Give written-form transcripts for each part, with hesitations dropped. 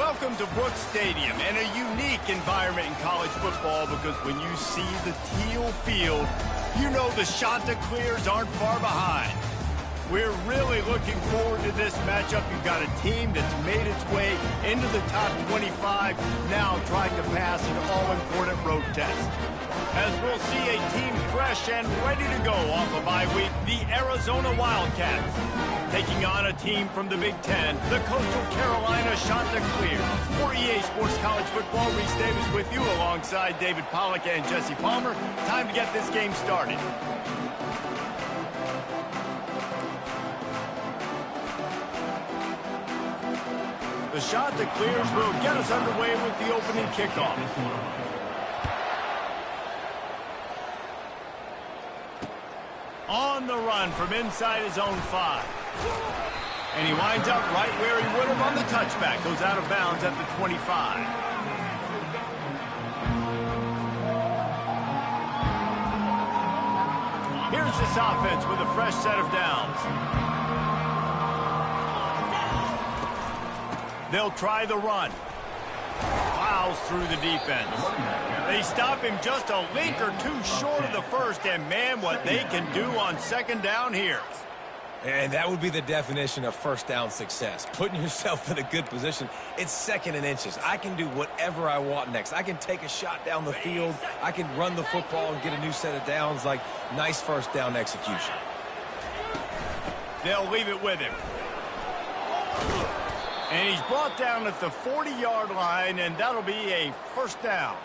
Welcome to Brooks Stadium and a unique environment in college football because when you see the teal field, you know the Chanticleers aren't far behind. We're really looking forward to this matchup. You've got a team that's made its way into the top 25, now trying to pass an all-important road test. As we'll see a team fresh and ready to go off a bye week, the Arizona Wildcats. Taking on a team from the Big Ten, the Coastal Carolina Chanticleers. For EA Sports College Football, Reese Davis with you alongside David Pollack and Jesse Palmer. Time to get this game started. The Chanticleers will get us underway with the opening kickoff. On the run from inside his own 5. And he winds up right where he would have on the touchback. Goes out of bounds at the 25. Here's this offense with a fresh set of downs. They'll try the run. Plows through the defense. They stop him just a link or two short of the first, and man, what they can do on second down here. And that would be the definition of first down success. Putting yourself in a good position. It's second and inches. I can do whatever I want next. I can take a shot down the field. I can run the football and get a new set of downs. Like, nice first down execution. They'll leave it with him. And he's brought down at the 40-yard line, and that'll be a first down.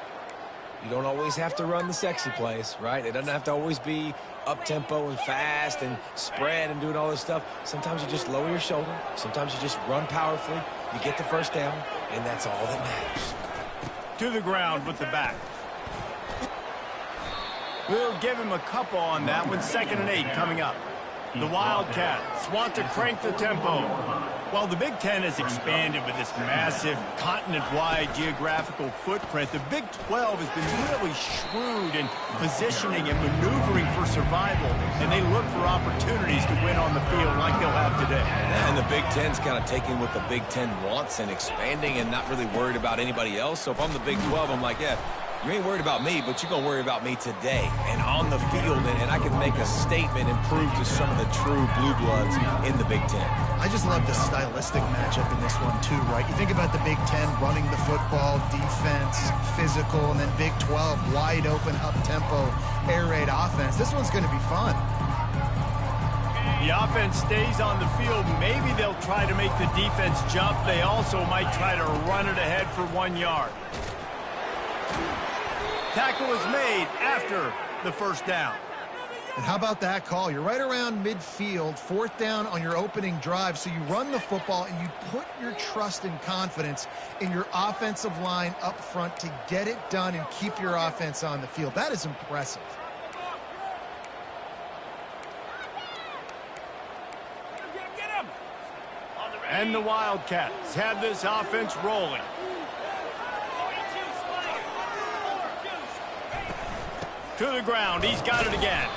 You don't always have to run the sexy plays, right? It doesn't have to always be up-tempo and fast and spread and doing all this stuff. Sometimes you just lower your shoulder. Sometimes you just run powerfully. You get the first down, and that's all that matters. To the ground with the back. We'll give him a couple on that one. 2nd and 8 coming up. The Wildcats want to crank the tempo. While the Big Ten has expanded with this massive continent-wide geographical footprint, the Big 12 has been really shrewd in positioning and maneuvering for survival, and they look for opportunities to win on the field like they'll have today. And the Big Ten's kind of taking what the Big Ten wants and expanding and not really worried about anybody else. So if I'm the Big 12, I'm like, yeah, you ain't worried about me, but you're going to worry about me today and on the field, and I can make a statement and prove to some of the true blue bloods in the Big Ten. I just love the stylistic matchup in this one, too, right? You think about the Big Ten running the football, defense, physical, and then Big 12, wide open, up-tempo, air raid offense. This one's going to be fun. The offense stays on the field. Maybe they'll try to make the defense jump. They also might try to run it ahead for 1 yard. Tackle is made after the first down. And how about that call? You're right around midfield, 4th down on your opening drive, so you run the football and you put your trust and confidence in your offensive line up front to get it done and keep your offense on the field. That is impressive. And the Wildcats have this offense rolling. To the ground, he's got it again.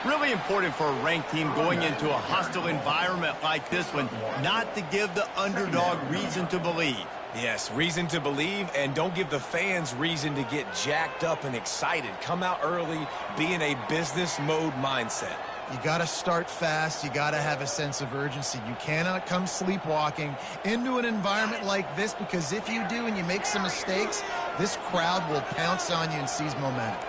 Really important for a ranked team going into a hostile environment like this one, not to give the underdog reason to believe. Yes, reason to believe, and don't give the fans reason to get jacked up and excited. Come out early, be in a business mode mindset. You got to start fast. You got to have a sense of urgency. You cannot come sleepwalking into an environment like this, because if you do and you make some mistakes, this crowd will pounce on you and seize momentum.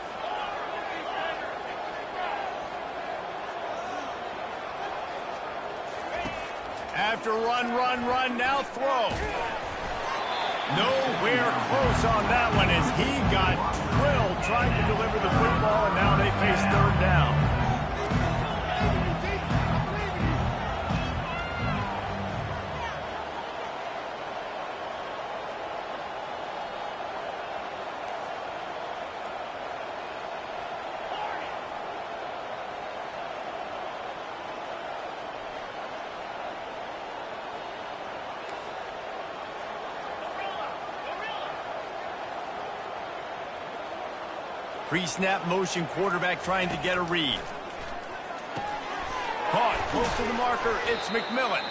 After run, now throw. Nowhere close on that one as he got drilled trying to deliver the football, and now they face 3rd down. Pre-snap motion, quarterback trying to get a read. Caught close to the marker, it's McMillan.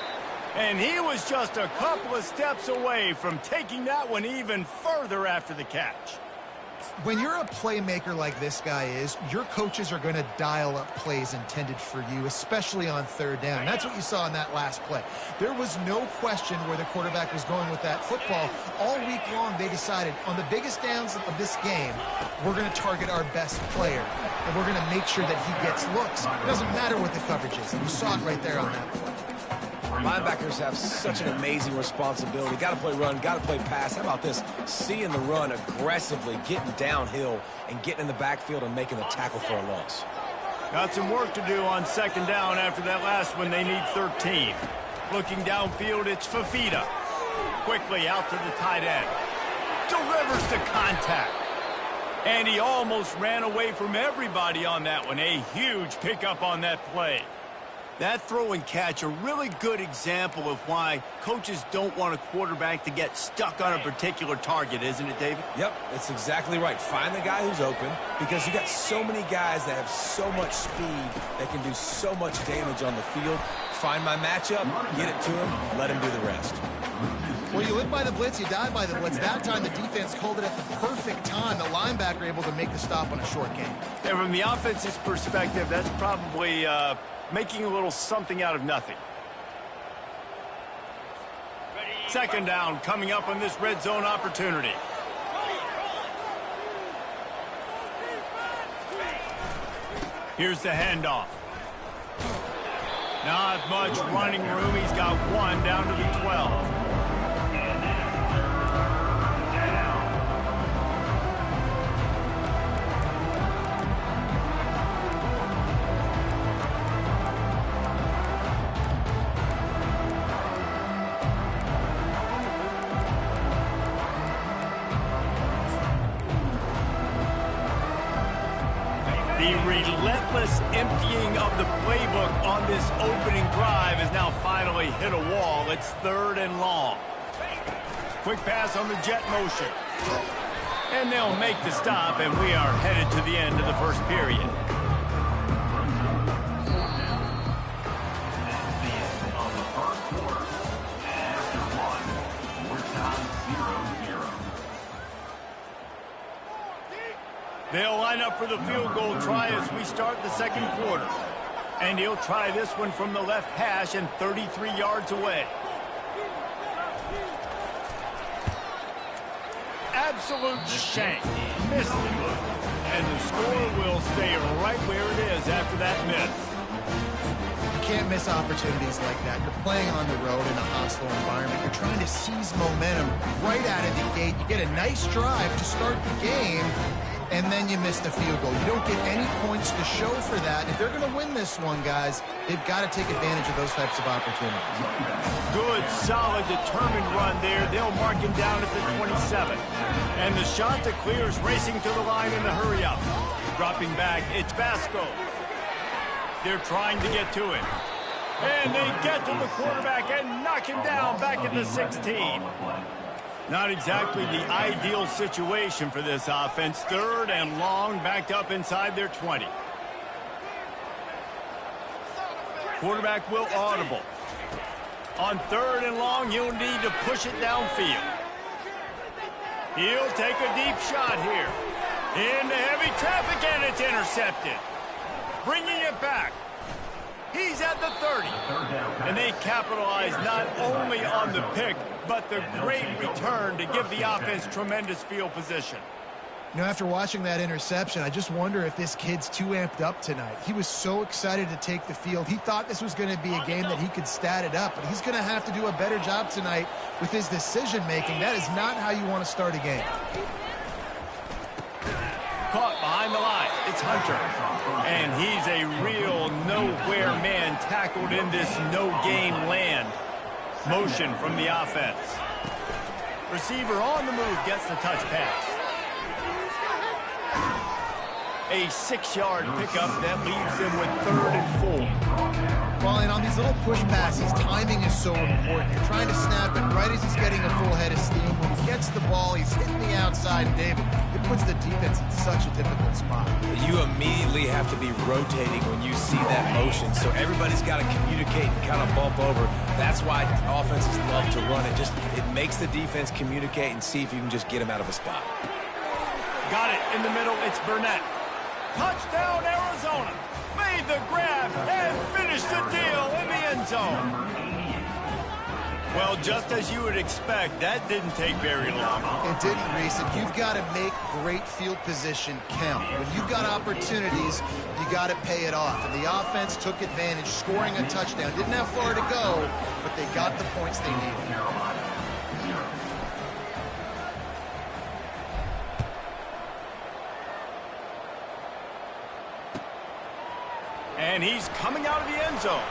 And he was just a couple of steps away from taking that one even further after the catch. When you're a playmaker like this guy is, your coaches are going to dial up plays intended for you, especially on third down. That's what you saw in that last play. There was no question where the quarterback was going with that football. All week long, they decided on the biggest downs of this game, we're going to target our best player, and we're going to make sure that he gets looks. It doesn't matter what the coverage is. You saw it right there on that play. Linebackers have such an amazing responsibility. Got to play run, got to play pass. How about this? Seeing the run aggressively, getting downhill, and getting in the backfield and making the tackle for a loss. Got some work to do on second down after that last one. They need 13. Looking downfield, it's Fafita. Quickly out to the tight end. Delivers the contact. And he almost ran away from everybody on that one. A huge pickup on that play. That throw and catch, a really good example of why coaches don't want a quarterback to get stuck on a particular target, isn't it, David? Yep, that's exactly right. Find the guy who's open, because you got so many guys that have so much speed that can do so much damage on the field. Find my matchup, get it to him, let him do the rest. Well, you live by the blitz, you die by the blitz. That time the defense called it at the perfect time. The linebacker able to make the stop on a short game. And from the offense's perspective, that's probably making a little something out of nothing. Second down coming up on this red zone opportunity. Here's the handoff. Not much running room. He's got one down to the 12. The relentless emptying of the playbook on this opening drive has now finally hit a wall. It's third and long. Quick pass on the jet motion. And they'll make the stop, and we are headed to the end of the first period. They'll line up for the field goal try as we start the second quarter. And he'll try this one from the left hash and 33 yards away. Absolute shank. Missed it. And the score will stay right where it is after that miss. You can't miss opportunities like that. You're playing on the road in a hostile environment. You're trying to seize momentum right out of the gate. You get a nice drive to start the game, and then you miss the field goal. You don't get any points to show for that. If they're going to win this one, guys, they've got to take advantage of those types of opportunities. Good, solid, determined run there. They'll mark him down at the 27. And the shot that clears racing to the line in the hurry-up. Dropping back, it's Vasco. They're trying to get to it. And they get to the quarterback and knock him down back at the 16. Not exactly the ideal situation for this offense. Third and long, backed up inside their 20. Quarterback will audible. On third and long, he'll need to push it downfield. He'll take a deep shot here. Into heavy traffic, and it's intercepted. Bringing it back. He's at the 30. And they capitalize not only on the pick, but the great return to give the offense tremendous field position. You know, after watching that interception, I just wonder if this kid's too amped up tonight. He was so excited to take the field. He thought this was going to be a game that he could stat it up, but he's going to have to do a better job tonight with his decision-making. That is not how you want to start a game. Caught behind the line. It's Hunter. And he's a real nowhere man tackled in this no-gain land. Motion from the offense. Receiver on the move gets the touch pass. A 6-yard pickup that leaves him with 3rd and 4. Well, and on these little push passes, timing is so important. You're trying to snap it right as he's getting a full head of steam. When he gets the ball, he's hitting the outside, and David, it puts the defense in such a difficult spot. You immediately have to be rotating when you see that motion, so everybody's got to communicate and kind of bump over. That's why offenses love to run it. It makes the defense communicate and see if you can just get him out of a spot. Got it in the middle. It's Burnett. Touchdown, Arizona. Made the grab and finished the deal in the end zone. Well, just as you would expect, that didn't take very long. It didn't, Reese. And you've got to make great field position count. When you've got opportunities, you got to pay it off. And the offense took advantage, scoring a touchdown. Didn't have far to go, but they got the points they needed. And he's coming out of the end zone.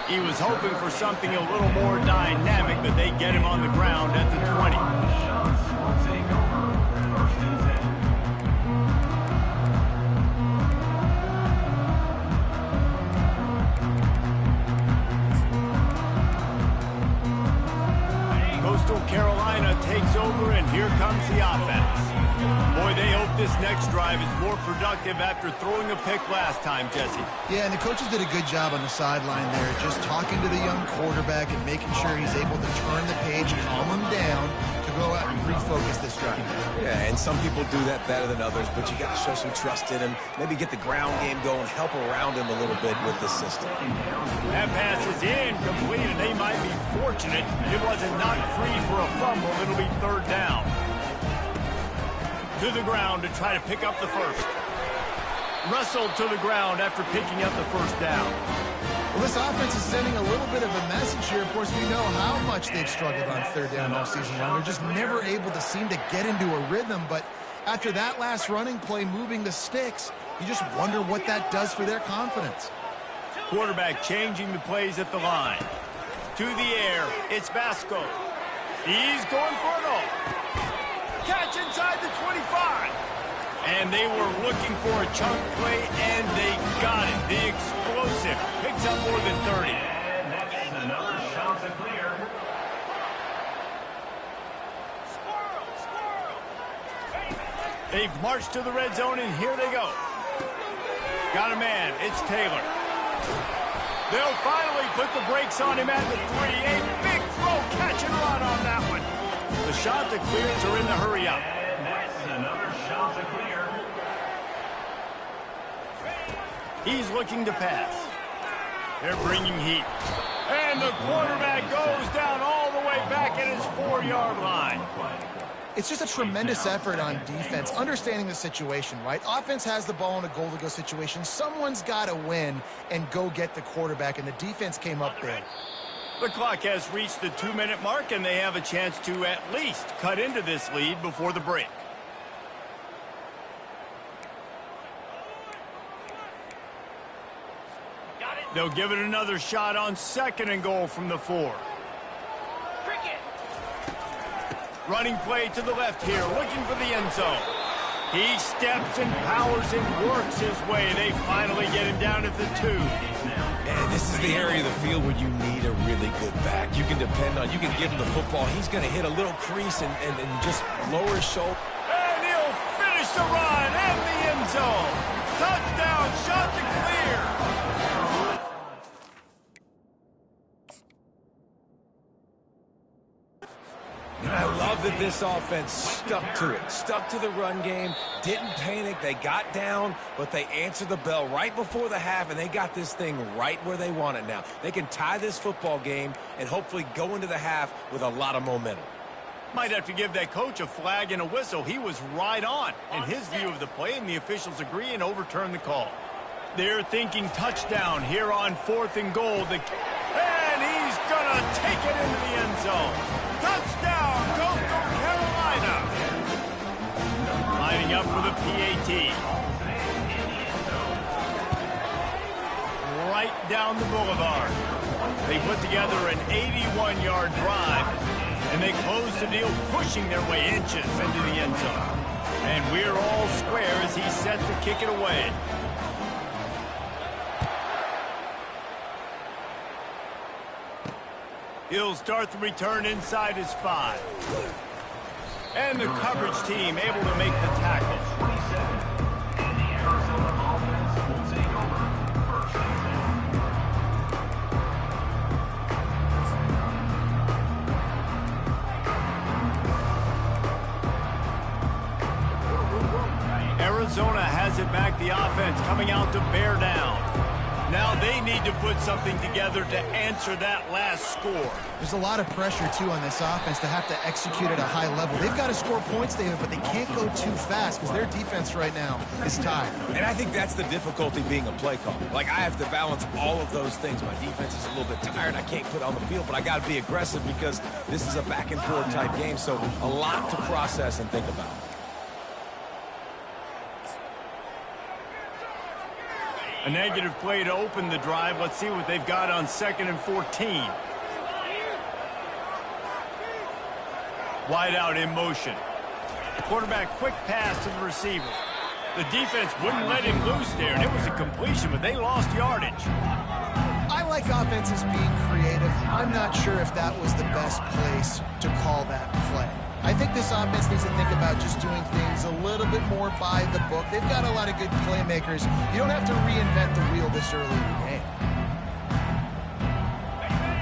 He was hoping for something a little more dynamic, but they get him on the ground at the 20. Coastal Carolina takes over, and here comes the offense. Boy, they hope this next drive is more productive after throwing a pick last time, Jesse. Yeah, and the coaches did a good job on the sideline there, just talking to the young quarterback and making sure he's able to turn the page, calm him down to go out and refocus this drive. Yeah, and some people do that better than others, but you got to show some trust in him, maybe get the ground game going, help around him a little bit with the system. That pass is incomplete, and they might be fortunate it wasn't knocked free for a fumble. It'll be third down. To the ground to try to pick up the first. Wrestled to the ground after picking up the first down. Well, this offense is sending a little bit of a message here. Of course, we know how much they've struggled on third down all season long. They're just never able to seem to get into a rhythm. But after that last running play, moving the sticks, you just wonder what that does for their confidence. Quarterback changing the plays at the line. To the air, it's Vasco. He's going for it all. Catch inside the 25. And they were looking for a chunk play, and they got it. The explosive picks up more than 30. And that's another shot to clear. They've marched to the red zone, and here they go. Got a man. It's Taylor. They'll finally put the brakes on him at the 3. A big throw, catch and run on that one. The shot that clears are in the hurry up. And that's another shot to clear. He's looking to pass. They're bringing heat. And the quarterback goes down all the way back at his 4-yard line. It's just a tremendous effort on defense, understanding the situation, right? Offense has the ball in a goal-to-go situation. Someone's got to win and go get the quarterback, and the defense came up big. The clock has reached the 2-minute mark, and they have a chance to at least cut into this lead before the break. They'll give it another shot on 2nd and goal from the 4. Running play to the left here, looking for the end zone. He steps and powers and works his way. They finally get him down at the 2. And this is the area of the field where you need a really good back. You can depend on, you can give him the football. He's going to hit a little crease and just lower his shoulder. And he'll finish the run and the end zone. Touchdown, shot to clear. And I love that this offense stuck to it, stuck to the run game, didn't panic. They got down, but they answered the bell right before the half, and they got this thing right where they want it now. They can tie this football game and hopefully go into the half with a lot of momentum. Might have to give that coach a flag and a whistle. He was right on in his view of the play, and the officials agree and overturn the call. They're thinking touchdown here on 4th and goal. And he's going to take it into the end zone. Touchdown, Coastal Carolina. Lining up for the PAT. Right down the boulevard. They put together an 81-yard drive, and they close the deal, pushing their way inches into the end zone. And we're all square as he's set to kick it away. He'll start the return inside his 5. And the coverage team able to make the tackle. 27. And the Arizona offense will take over. First and 10. Arizona has it back, the offense coming out to bear down. Now they need to put something together to answer that last score. There's a lot of pressure, too, on this offense to have to execute at a high level. They've got to score points, David, but they can't go too fast because their defense right now is tired. And I think that's the difficulty being a play caller. Like, I have to balance all of those things. My defense is a little bit tired. I can't put it on the field, but I got to be aggressive because this is a back-and-forth type game, so a lot to process and think about. A negative play to open the drive. Let's see what they've got on 2nd and 14. Wide out in motion. Quarterback quick pass to the receiver. The defense wouldn't let him loose there, and it was a completion, but they lost yardage. I like offenses being creative. I'm not sure if that was the best place to call that play. I think this offense needs to think about just doing things a little bit more by the book. They've got a lot of good playmakers. You don't have to reinvent the wheel this early in the game.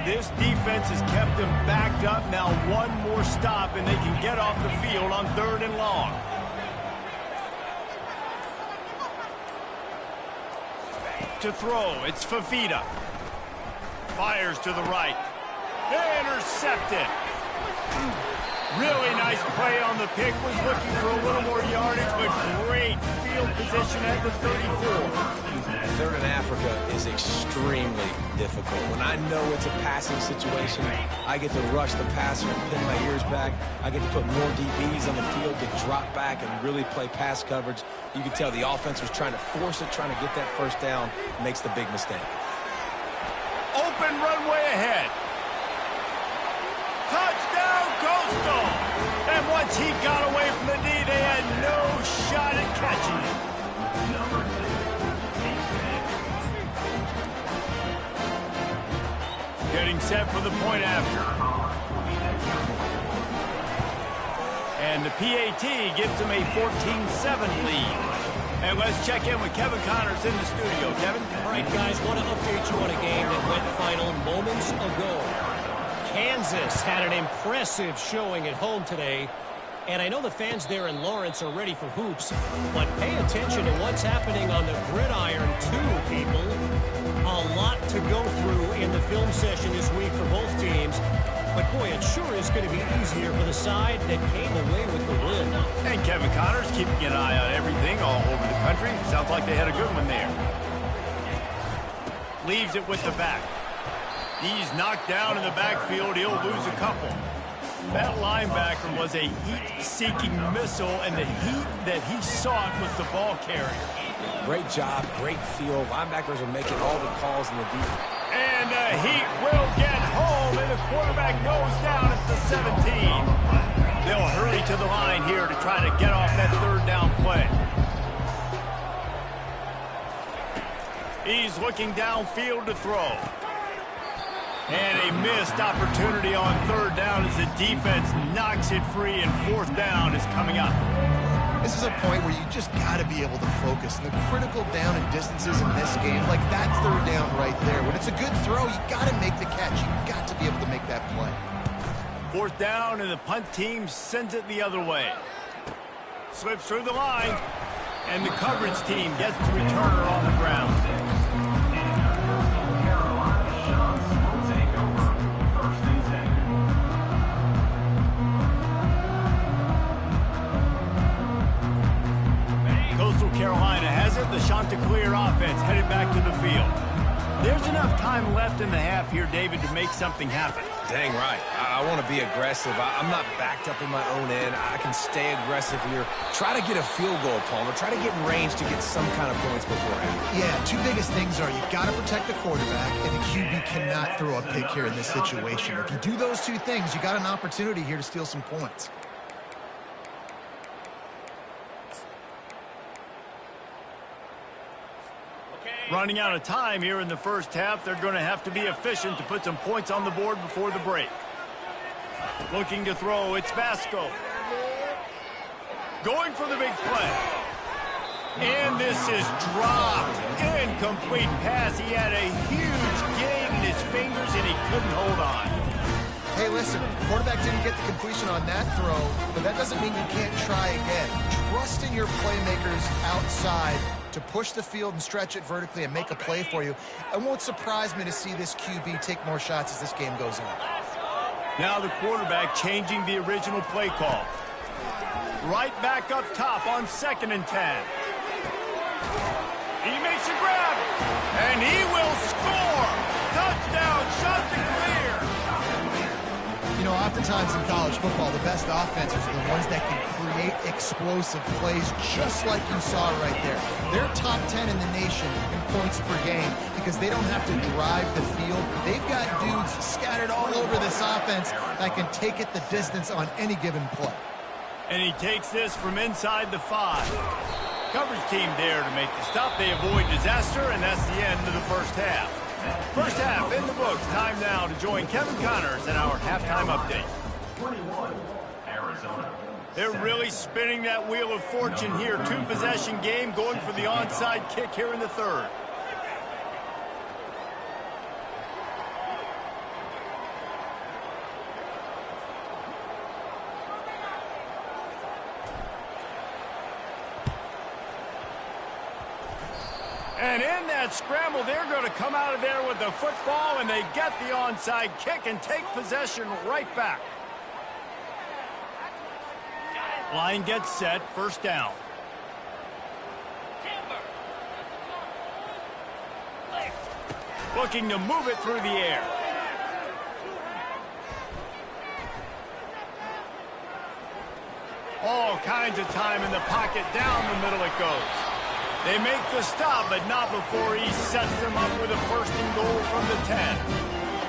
This defense has kept them backed up. Now one more stop, and they can get off the field on 3rd and long. To throw, it's Fafita. Fires to the right. Intercepted. Really nice play on the pick. Was looking for a little more yardage, but great field position at the 34. 3rd and Africa is extremely difficult. When I know it's a passing situation, I get to rush the passer and pin my ears back. I get to put more DBs on the field, get drop back, and really play pass coverage. You can tell the offense was trying to force it, trying to get that first down, makes the big mistake. Open runway ahead. Touchdown, Coastal! And once he got away from the knee, they had no shot at catching it. Getting set for the point after. And the PAT gives them a 14-7 lead. And let's check in with Kevin Connors in the studio. Kevin? All right, guys, want to update you on a game that went final moments ago. Kansas had an impressive showing at home today, and I know the fans there in Lawrence are ready for hoops, but pay attention to what's happening on the gridiron too, people. A lot to go through in the film session this week for both teams, but boy, it sure is going to be easier for the side that came away with the win. And Kevin Connors keeping an eye on everything all over the country. Sounds like they had a good one there. Leaves it with the back. He's knocked down in the backfield. He'll lose a couple. That linebacker was a heat-seeking missile, and the heat that he sought was the ball carrier. Great job, great feel. Linebackers are making all the calls in the defense. And the heat will get home, and the quarterback goes down at the 17. They'll hurry to the line here to try to get off that 3rd down play. He's looking downfield to throw. And a missed opportunity on 3rd down as the defense knocks it free, and 4th down is coming up. This is a point where you just got to be able to focus. And the critical down and distances in this game, like that's 3rd down right there. When it's a good throw, you got to make the catch. You got to be able to make that play. 4th down, and the punt team sends it the other way. Slips through the line, and the coverage team gets the returner on the ground. Carolina has it. The Chanticleer offense headed back to the field. There's enough time left in the half here, David, to make something happen. Dang right. I want to be aggressive. I'm not backed up in my own end. I can stay aggressive here. Try to get a field goal, Palmer. Try to get in range to get some kind of points beforehand. Yeah, 2 biggest things are you've got to protect the quarterback, and the QB cannot throw a pick here in this situation. If you do those 2 things, you got an opportunity here to steal some points. Okay, Running out of time here in the first half, they're going to have to be efficient to put some points on the board before the break. Looking to throw, it's Vasco. Going for the big play. And this is dropped. Incomplete pass. He had a huge gain in his fingers, and he couldn't hold on. Hey, listen, quarterback didn't get the completion on that throw, but that doesn't mean you can't try again. Trust in your playmakers outside to push the field and stretch it vertically and make a play for you. It won't surprise me to see this QB take more shots as this game goes on. Now the quarterback changing the original play call. Right back up top on 2nd and 10. He makes a grab, and he will score. Touchdown, shot to clear. You know, oftentimes in college football, the best offenses are the ones that can create explosive plays, just like you saw right there. They're top 10 in the nation in points per game because they don't have to drive the field. They've got dudes scattered all over this offense that can take it the distance on any given play. And he takes this from inside the 5. Coverage team there to make the stop. They avoid disaster, and that's the end of the first half. First half in the books. Time now to join Kevin Connors in our halftime update. 21, Arizona. They're really spinning that wheel of fortune here. 2-possession game, going for the onside kick here in the third. And in that scramble, they're going to come out of there with the football, and they get the onside kick and take possession right back. Line gets set, first down. Looking to move it through the air. All kinds of time in the pocket, down the middle it goes. They make the stop, but not before he sets them up with a 1st and goal from the 10.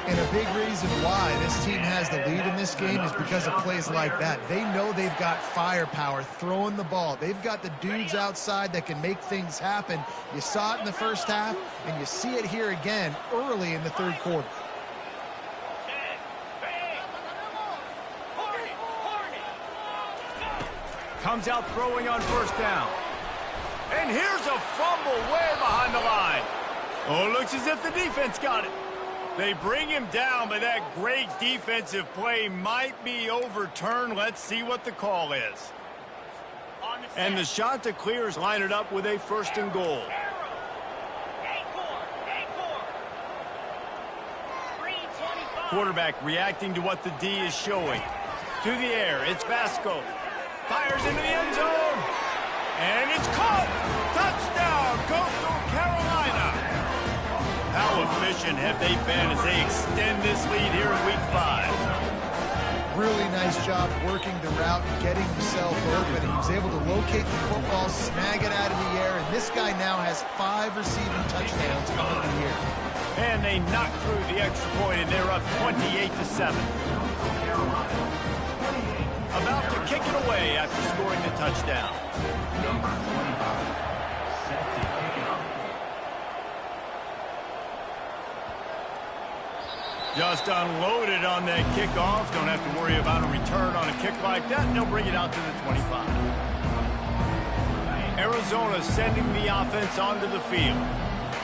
And a big reason why this team has the lead in this game is because of plays like that. They know they've got firepower throwing the ball. They've got the dudes outside that can make things happen. You saw it in the first half, and you see it here again early in the third quarter. Comes out throwing on first down. And here's a fumble way behind the line. Oh, looks as if the defense got it. They bring him down, but that great defensive play might be overturned. Let's see what the call is. And the shot to clears line it up with a 1st and goal. Quarterback reacting to what the D is showing. To the air, it's Vasco. Fires into the end zone. And it's caught. Touchdown, Coastal Carolina. How efficient have they been as they extend this lead here in Week 5? Really nice job working the route and getting himself open. He was able to locate the football, snag it out of the air, and this guy now has 5 receiving touchdowns on the year. And they knock through the extra point, and they're up 28-7. About to kick it away after scoring the touchdown. Number 25, set to kick it off. Just unloaded on that kickoff. Don't have to worry about a return on a kick like that. They'll bring it out to the 25. Arizona sending the offense onto the field.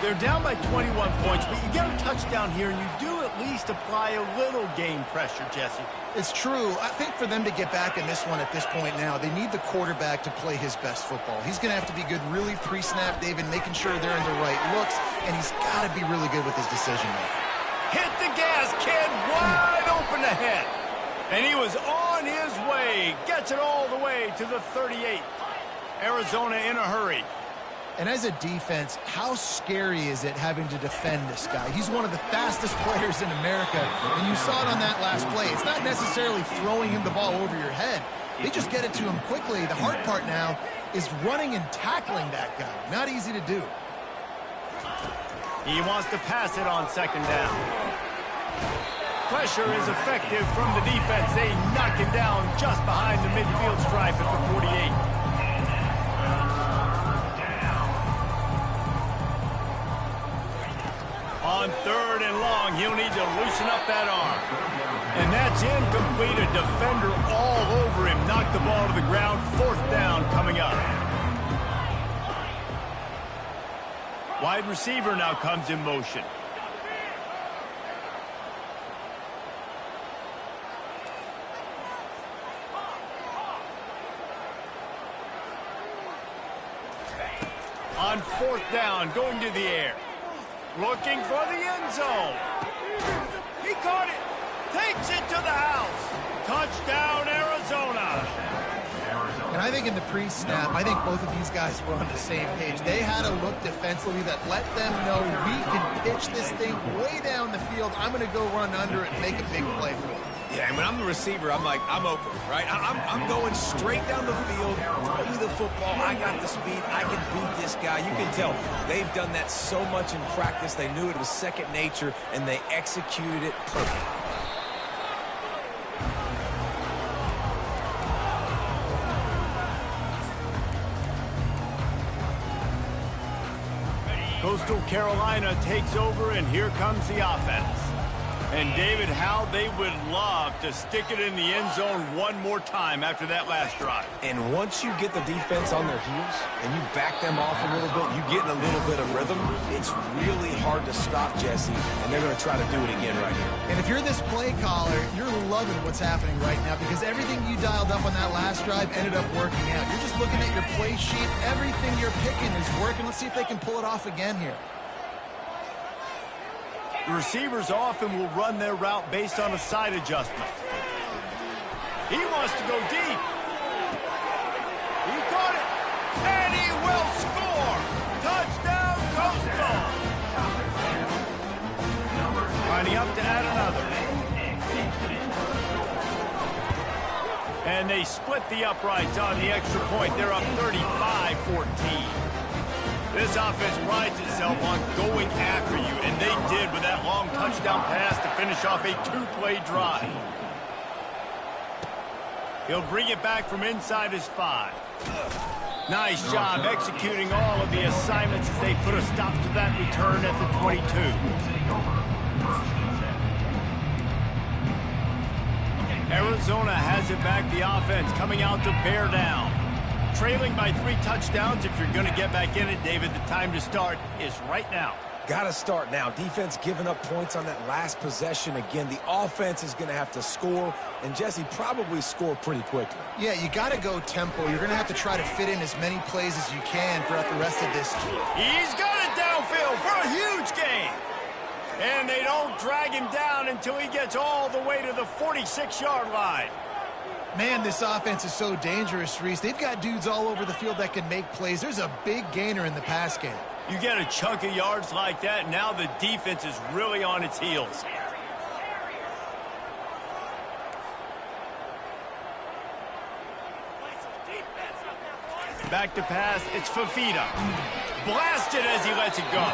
They're down by 21 points, but you get a touchdown here, and you do at least apply a little game pressure, Jesse. It's true. I think for them to get back in this one at this point now, they need the quarterback to play his best football. He's going to have to be good really pre-snap, David, making sure they're in the right looks, and he's got to be really good with his decision-making. Hit the gas, kid, wide open ahead. And he was on his way, gets it all the way to the 38. Arizona in a hurry. And as a defense, how scary is it having to defend this guy? He's one of the fastest players in America, and you saw it on that last play. It's not necessarily throwing him the ball over your head. They just get it to him quickly. The hard part now is running and tackling that guy. Not easy to do. He wants to pass it on 2nd down. Pressure is effective from the defense. They knock him down just behind the midfield stripe at the 48. On 3rd and long, he'll need to loosen up that arm. And that's incomplete. A defender all over him. Knocked the ball to the ground. 4th down coming up. Wide receiver now comes in motion. On 4th down, going to the air. Looking for the end zone. He caught it. Takes it to the house. Touchdown, Arizona. And I think in the pre-snap, I think both of these guys were on the same page. They had a look defensively that let them know we can pitch this thing way down the field. I'm going to go run under it and make a big play for it. Yeah, and when I'm the receiver, I'm like, I'm open, right? I'm going straight down the field. Throw me the football. I got the speed. I can beat this guy. You can tell they've done that so much in practice. They knew it was second nature, and they executed it perfectly. Coastal Carolina takes over, and here comes the offense. And, David, how they would love to stick it in the end zone one more time after that last drive. And once you get the defense on their heels and you back them off a little bit, you get in a little bit of rhythm, it's really hard to stop Jesse, and they're going to try to do it again right here. And if you're this play caller, you're loving what's happening right now because everything you dialed up on that last drive ended up working out. You're just looking at your play sheet. Everything you're picking is working. Let's see if they can pull it off again here. The receivers often will run their route based on a side adjustment. He wants to go deep. He caught it, and he will score. Touchdown, Coastal. Lining up to add another. And they split the uprights on the extra point. They're up 35-14. This offense prides itself on going after you, and they did with that long touchdown pass to finish off a 2-play drive. He'll bring it back from inside his 5. Nice job executing all of the assignments as they put a stop to that return at the 22. Arizona has it back, the offense coming out to bear down. Trailing by 3 touchdowns. If you're going to get back in it, David, the time to start is right now. Got to start now. Defense giving up points on that last possession. Again, the offense is going to have to score, and Jesse probably score pretty quickly. Yeah, you got to go tempo. You're going to have to try to fit in as many plays as you can throughout the rest of this. He's got it downfield for a huge gain. And they don't drag him down until he gets all the way to the 46-yard line. Man, this offense is so dangerous, Reese. They've got dudes all over the field that can make plays. There's a big gainer in the pass game. You get a chunk of yards like that, now the defense is really on its heels. Back to pass, it's Fafita. Blasted as he lets it go.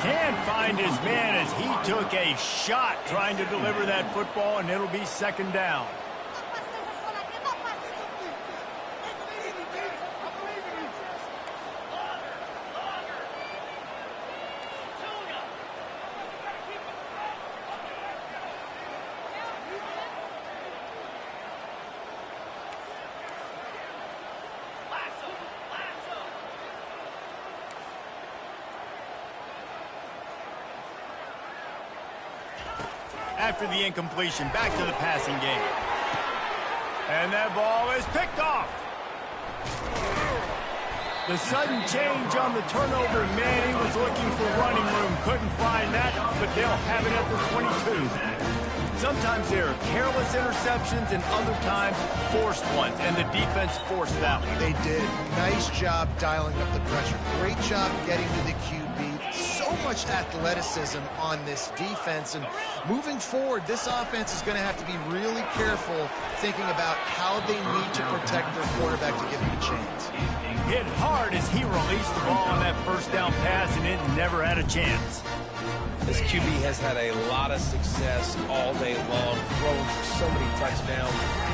Can't find his man as he took a shot trying to deliver that football, and it'll be 2nd down. After the incompletion, back to the passing game. And that ball is picked off. The sudden change on the turnover, man, he was looking for running room. Couldn't find that, but they'll have it at the 22. Sometimes there are careless interceptions and other times forced ones, and the defense forced that one. They did. Nice job dialing up the pressure. Great job getting to the QB. So much athleticism on this defense, and moving forward, this offense is going to have to be really careful thinking about how they need to protect their quarterback to give him a chance. Hit hard as he released the ball on that 1st down pass, and it never had a chance. This QB has had a lot of success all day long, throwing for so many touchdowns,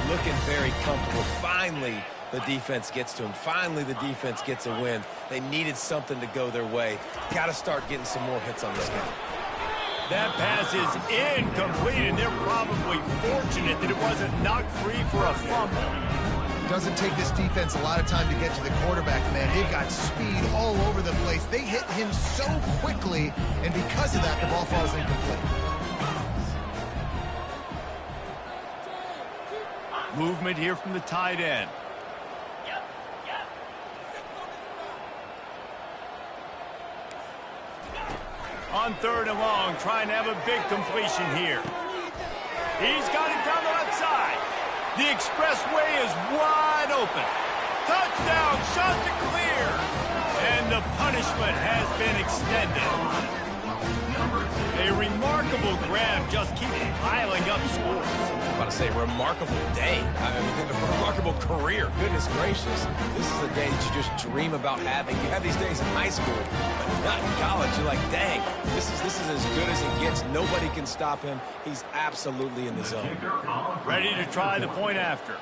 looking very comfortable. Finally, the defense gets to him. Finally, the defense gets a win. They needed something to go their way. Got to start getting some more hits on this guy. That pass is incomplete, and they're probably fortunate that it wasn't knocked free for a fumble. Doesn't take this defense a lot of time to get to the quarterback, man. They've got speed all over the place. They hit him so quickly, and because of that, the ball falls incomplete. Movement here from the tight end. On 3rd and long, trying to have a big completion here. He's got it down the left side. The expressway is wide open. Touchdown, shot to clear. And the punishment has been extended. A remarkable grab just keeps piling up scores. I'm about to say, remarkable day. I mean, a remarkable career. Goodness gracious. This is a day that you just dream about having. You have these days in high school, but not in college. You're like, dang, this is as good as it gets. Nobody can stop him. He's absolutely in the zone. Ready to try the point after.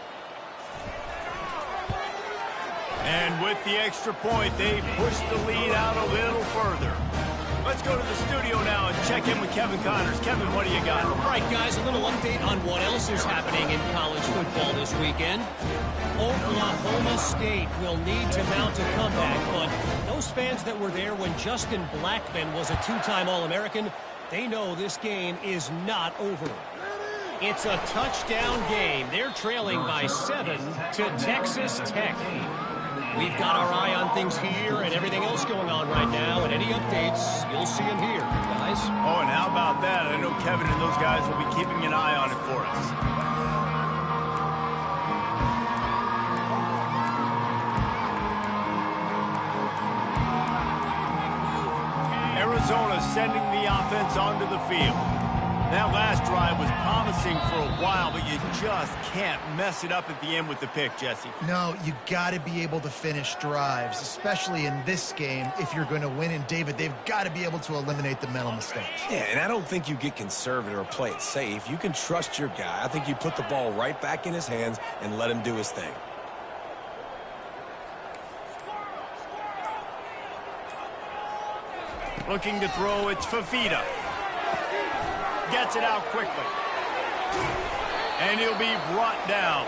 And with the extra point, they push the lead out a little further. Let's go to the studio now and check in with Kevin Connors. Kevin, what do you got? All right, guys, a little update on what else is happening in college football this weekend. Oklahoma State will need to mount a comeback, but those fans that were there when Justin Blackmon was a two-time All-American, they know this game is not over. It's a touchdown game. They're trailing by 7 to Texas Tech. We've got our eye on things here and everything else going on right now, and any updates, you'll see them here, guys. Oh, and how about that? I know Kevin and those guys will be keeping an eye on it for us. Arizona sending the offense onto the field. That last drive was promising for a while, but you just can't mess it up at the end with the pick, Jesse. No, you got to be able to finish drives, especially in this game if you're going to win. And, David, they've got to be able to eliminate the mental mistakes. Yeah, and I don't think you get conservative or play it safe. You can trust your guy. I think you put the ball right back in his hands and let him do his thing. Looking to throw, it's Fafita. Gets it out quickly. And he'll be brought down.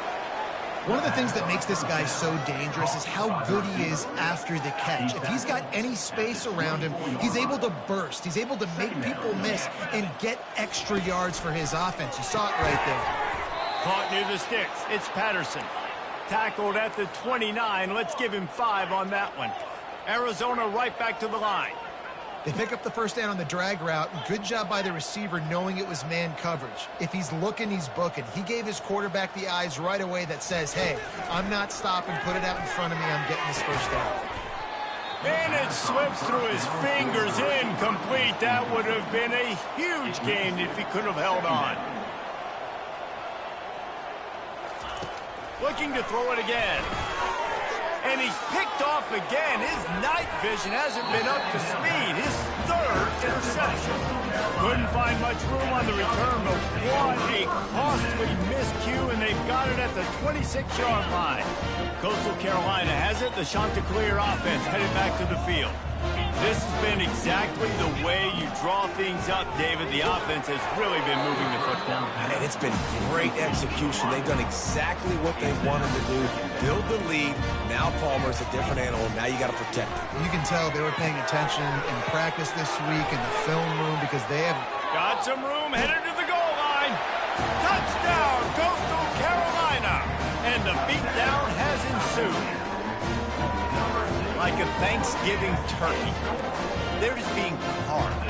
One of the things that makes this guy so dangerous is how good he is after the catch. If he's got any space around him, he's able to burst. He's able to make people miss and get extra yards for his offense. You saw it right there. Caught near the sticks. It's Patterson. Tackled at the 29. Let's give him 5 on that one. Arizona right back to the line. They pick up the first down on the drag route. Good job by the receiver knowing it was man coverage. If he's looking, he's booking. He gave his quarterback the eyes right away that says, hey, I'm not stopping. Put it out in front of me. I'm getting this first down. And it slips through his fingers. Incomplete. That would have been a huge gain if he could have held on. Looking to throw it again. And he's picked off again. His night vision hasn't been up to speed. His 3rd interception. Couldn't find much room on the return, but what a costly miscue, and they've got it at the 26-yard line. Coastal Carolina has it. The Chanticleer offense headed back to the field. This has been exactly the way you draw things up, David. The offense has really been moving the football. And it's been great execution. They've done exactly what they wanted to do. Build the lead. Now Palmer's a different animal. Now you got to protect him. You can tell they were paying attention in practice this week in the film room because they have got some room headed to the goal line. Touchdown, Coastal Carolina. And the beatdown has ensued. Like a Thanksgiving turkey. They're just being carved.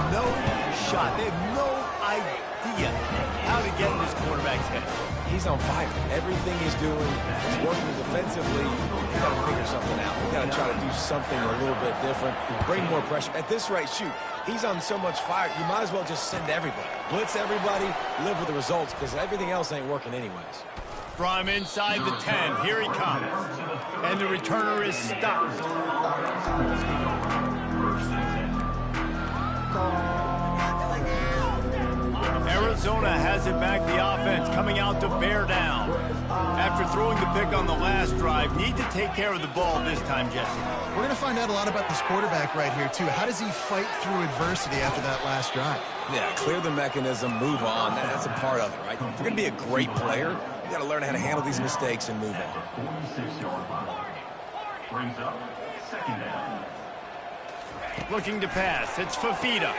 No shot. They have no idea how to get in this quarterback's head. He's on fire. Everything he's doing is working defensively. You got to figure something out. You got to try to do something a little bit different. Bring more pressure. At this rate, shoot, he's on so much fire, you might as well just send everybody. Blitz everybody, live with the results, because everything else ain't working anyways. From inside the 10, here he comes. And the returner is stopped. Arizona has it back the offense coming out to bear down. After throwing the pick on the last drive, need to take care of the ball this time, Jesse. We're going to find out a lot about this quarterback right here, too. How does he fight through adversity after that last drive? Yeah, clear the mechanism, move on. That's a part of it, right? If you're going to be a great player, you got to learn how to handle these mistakes and move on. 46-yard line. Brings up second down. Looking to pass. It's Fafita.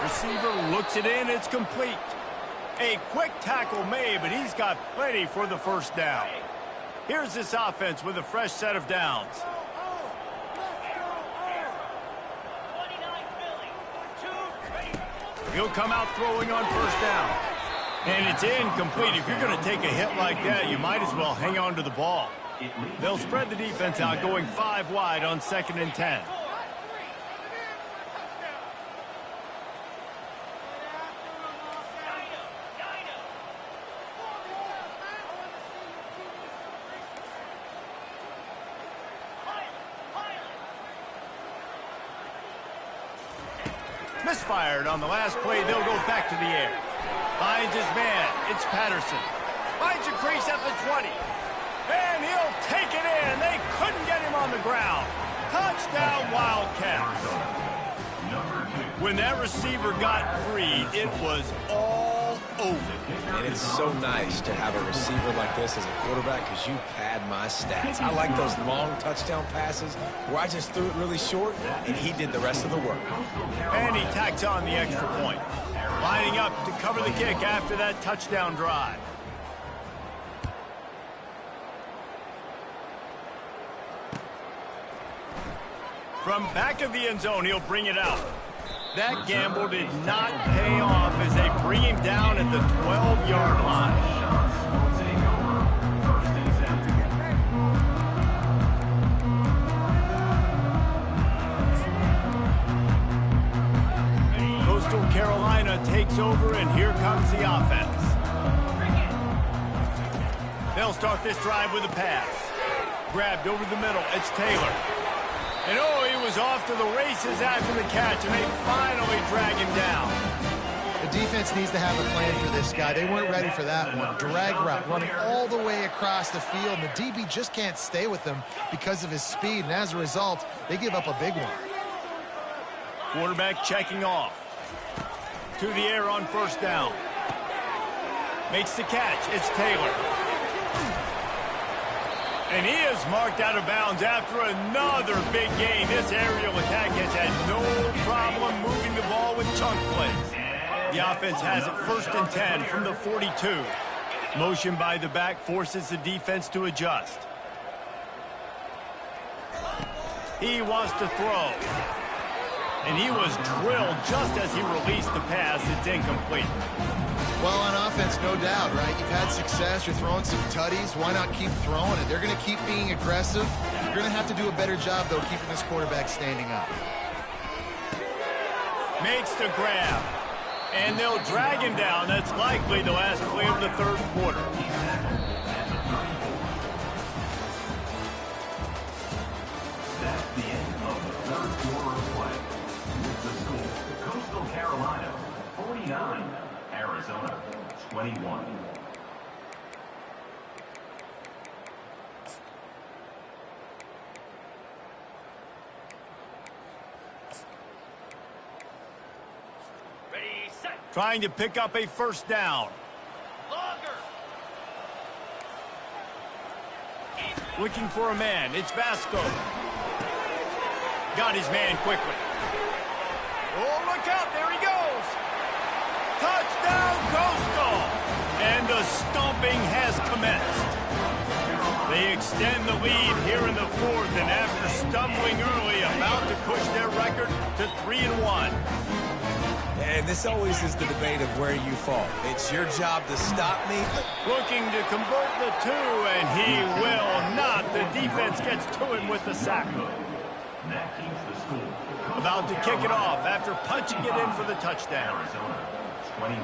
Receiver looks it in. It's complete. A quick tackle made, but he's got plenty for the first down. Here's this offense with a fresh set of downs. He'll come out throwing on first down. And it's incomplete. If you're going to take a hit like that, you might as well hang on to the ball. They'll spread the defense out, going 5 wide on 2nd and 10. Misfired on the last play. They'll go back to the air. Finds his man. It's Patterson. Finds a crease at the 20. And he'll take it in. They couldn't get him on the ground. Touchdown, Wildcats. When that receiver got free, it was all over. And it's so nice to have a receiver like this as a quarterback because you pad my stats. I like those long touchdown passes where I just threw it really short and he did the rest of the work. And he tacks on the extra point. Lining up to cover the kick after that touchdown drive. From back of the end zone, he'll bring it out. That gamble did not pay off as they bring him down at the 12-yard line. Coastal Carolina takes over, and here comes the offense. They'll start this drive with a pass. Grabbed over the middle. It's Taylor. And oh, he was off to the races after the catch, and they finally drag him down. The defense needs to have a plan for this guy. They weren't ready for that one. Drag route, running all the way across the field, and the DB just can't stay with them because of his speed, and as a result, they give up a big one. Quarterback checking off. To the air on first down. Makes the catch. It's Taylor. And he is marked out of bounds after another big gain. This aerial attack has had no problem moving the ball with chunk plays. The offense has it 1st and 10 from the 42. Motion by the back forces the defense to adjust. He wants to throw. And he was drilled just as he released the pass. It's incomplete. Well, on offense, no doubt, right? You've had success. You're throwing some tutties. Why not keep throwing it? They're going to keep being aggressive. You're going to have to do a better job, though, keeping this quarterback standing up. Makes the grab. And they'll drag him down. That's likely the last play of the 3rd quarter. That's the end of the 3rd quarter of play. With the score, Coastal Carolina 49. Arizona 21. Ready, set. Trying to pick up a first down. Longer. Looking for a man. It's Vasco. Got his man quickly. Oh, look out. There he goes. Touchdown, Coastal! And the stomping has commenced. They extend the lead here in the 4th, and after stumbling early, about to push their record to 3-1. And this always is the debate of where you fall. It's your job to stop me. Looking to convert the 2, and he will not. The defense gets to him with the sack. That keeps the score. About to kick it off after punching it in for the touchdown. Arizona 21.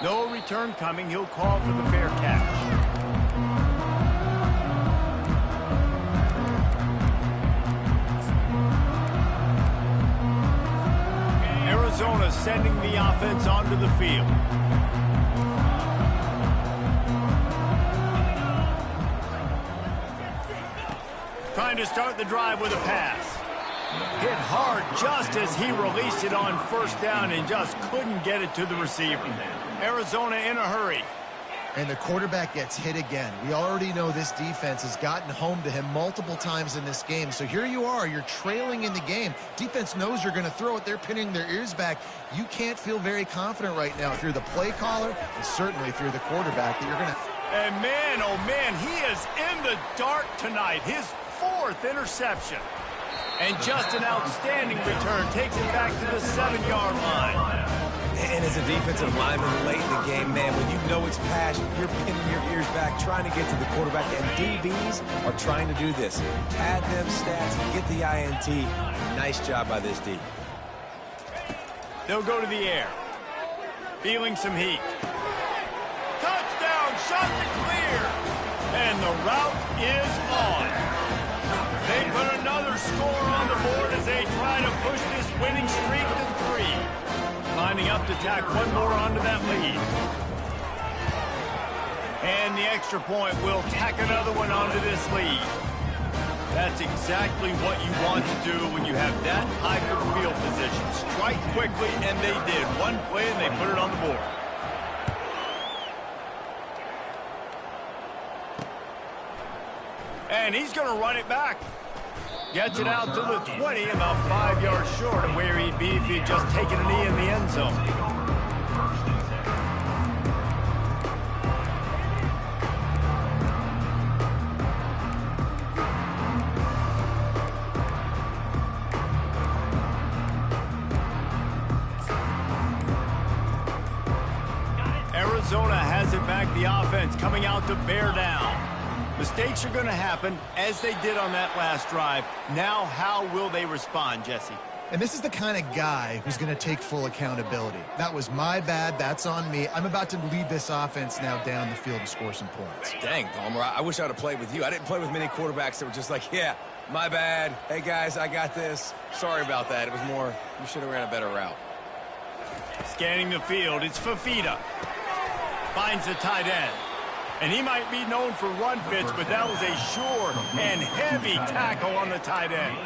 No return coming. He'll call for the fair catch. Arizona sending the offense onto the field. Trying to start the drive with a pass. Hit hard just as he released it on first down and just couldn't get it to the receiver. Arizona in a hurry. And the quarterback gets hit again. We already know this defense has gotten home to him multiple times in this game. So here you are, you're trailing in the game. Defense knows you're going to throw it. They're pinning their ears back. You can't feel very confident right now if you're the play caller, and certainly if you're the quarterback, that you're going to... And man, oh man, he is in the dark tonight. His 4th interception. And just an outstanding return. Takes it back to the 7-yard line. And as a defensive lineman late in the game, man, when you know it's pass, you're pinning your ears back, trying to get to the quarterback. And DBs are trying to do this. Pad them stats, get the INT. Nice job by this D. They'll go to the air. Feeling some heat. Touchdown, shot to clear. And the route is on. They put another score on the board as they try to push this winning streak to 3. Lining up to tack one more onto that lead. And the extra point will tack another one onto this lead. That's exactly what you want to do when you have that type of field position. Strike quickly, and they did. One play, and they put it on the board. And he's going to run it back. Gets it out to the 20, about 5 yards short of where he'd be if he'd just taken a knee in the end zone. Arizona has it back, the offense coming out to bear down. Mistakes are going to happen, as they did on that last drive. Now, how will they respond, Jesse? And this is the kind of guy who's going to take full accountability. That was my bad. That's on me. I'm about to lead this offense now down the field and score some points. Dang, Palmer, I wish I would have played with you. I didn't play with many quarterbacks that were just like, yeah, my bad. Hey, guys, I got this. Sorry about that. It was more, you should have ran a better route. Scanning the field, it's Fafita. Finds the tight end. And he might be known for run fits, but that was a sure and heavy tackle on the tight end.